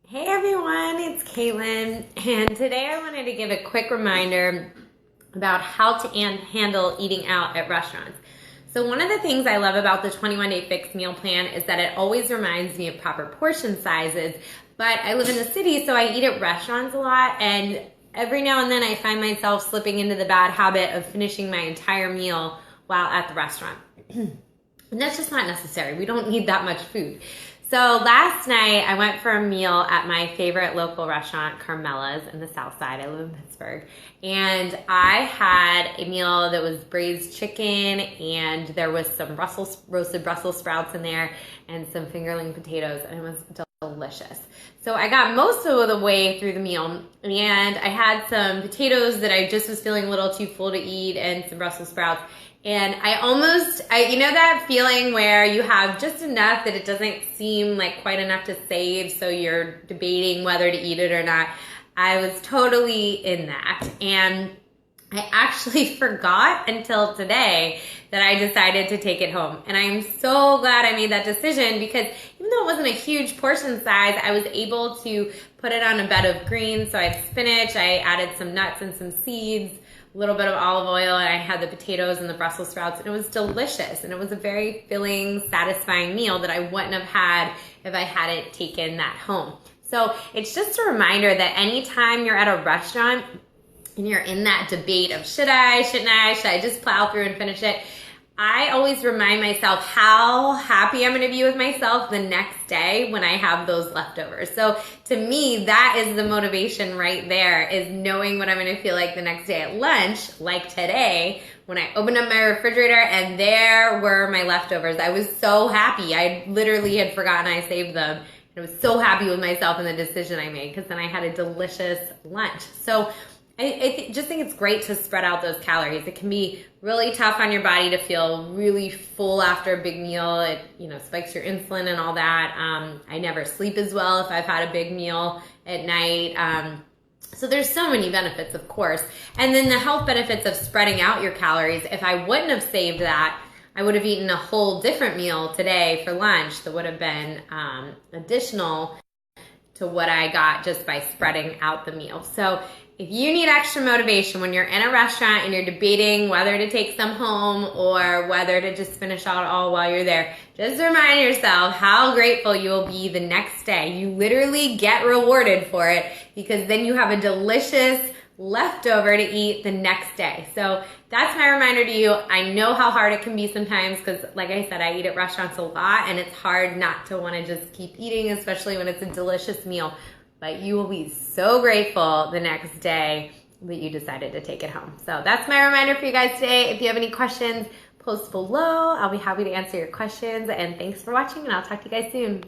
Hey everyone, it's Katelyn, and today I wanted to give a quick reminder about how to handle eating out at restaurants. So one of the things I love about the 21-day fixed meal plan is that it always reminds me of proper portion sizes, but I live in the city, so I eat at restaurants a lot, and every now and then I find myself slipping into the bad habit of finishing my entire meal while at the restaurant. And that's just not necessary. We don't need that much food. So last night I went for a meal at my favorite local restaurant, Carmela's in the South Side. I live in Pittsburgh. And I had a meal that was braised chicken, and there was some roasted Brussels sprouts in there and some fingerling potatoes, and it was delicious. So I got most of the way through the meal, and I had some potatoes that I just was feeling a little too full to eat and some Brussels sprouts. And you know that feeling where you have just enough that it doesn't seem like quite enough to save, so you're debating whether to eat it or not. I was totally in that. And I actually forgot until today that I decided to take it home. And I'm so glad I made that decision, because even though it wasn't a huge portion size, I was able to put it on a bed of greens. So I had spinach, I added some nuts and some seeds, a little bit of olive oil, and I had the potatoes and the Brussels sprouts, and it was delicious. And it was a very filling, satisfying meal that I wouldn't have had if I hadn't taken that home. So it's just a reminder that anytime you're at a restaurant and you're in that debate of should I just plow through and finish it, I always remind myself how happy I'm going to be with myself the next day when I have those leftovers. So to me, that is the motivation right there, is knowing what I'm going to feel like the next day at lunch, like today, when I opened up my refrigerator and there were my leftovers. I was so happy. I literally had forgotten I saved them. And I was so happy with myself and the decision I made, because then I had a delicious lunch. So I just think it's great to spread out those calories. It can be really tough on your body to feel really full after a big meal. It spikes your insulin and all that. I never sleep as well if I've had a big meal at night. So there's so many benefits, of course. And then the health benefits of spreading out your calories. If I wouldn't have saved that, I would have eaten a whole different meal today for lunch that would have been additional to what I got just by spreading out the meal. So if you need extra motivation when you're in a restaurant and you're debating whether to take some home or whether to just finish out all while you're there, just remind yourself how grateful you will be the next day. You literally get rewarded for it, because then you have a delicious leftover to eat the next day. So that's my reminder to you. I know how hard it can be sometimes, because like I said, I eat at restaurants a lot, and it's hard not to want to just keep eating, especially when it's a delicious meal. But you will be so grateful the next day that you decided to take it home. So that's my reminder for you guys today. If you have any questions, post below. I'll be happy to answer your questions. And thanks for watching, and I'll talk to you guys soon.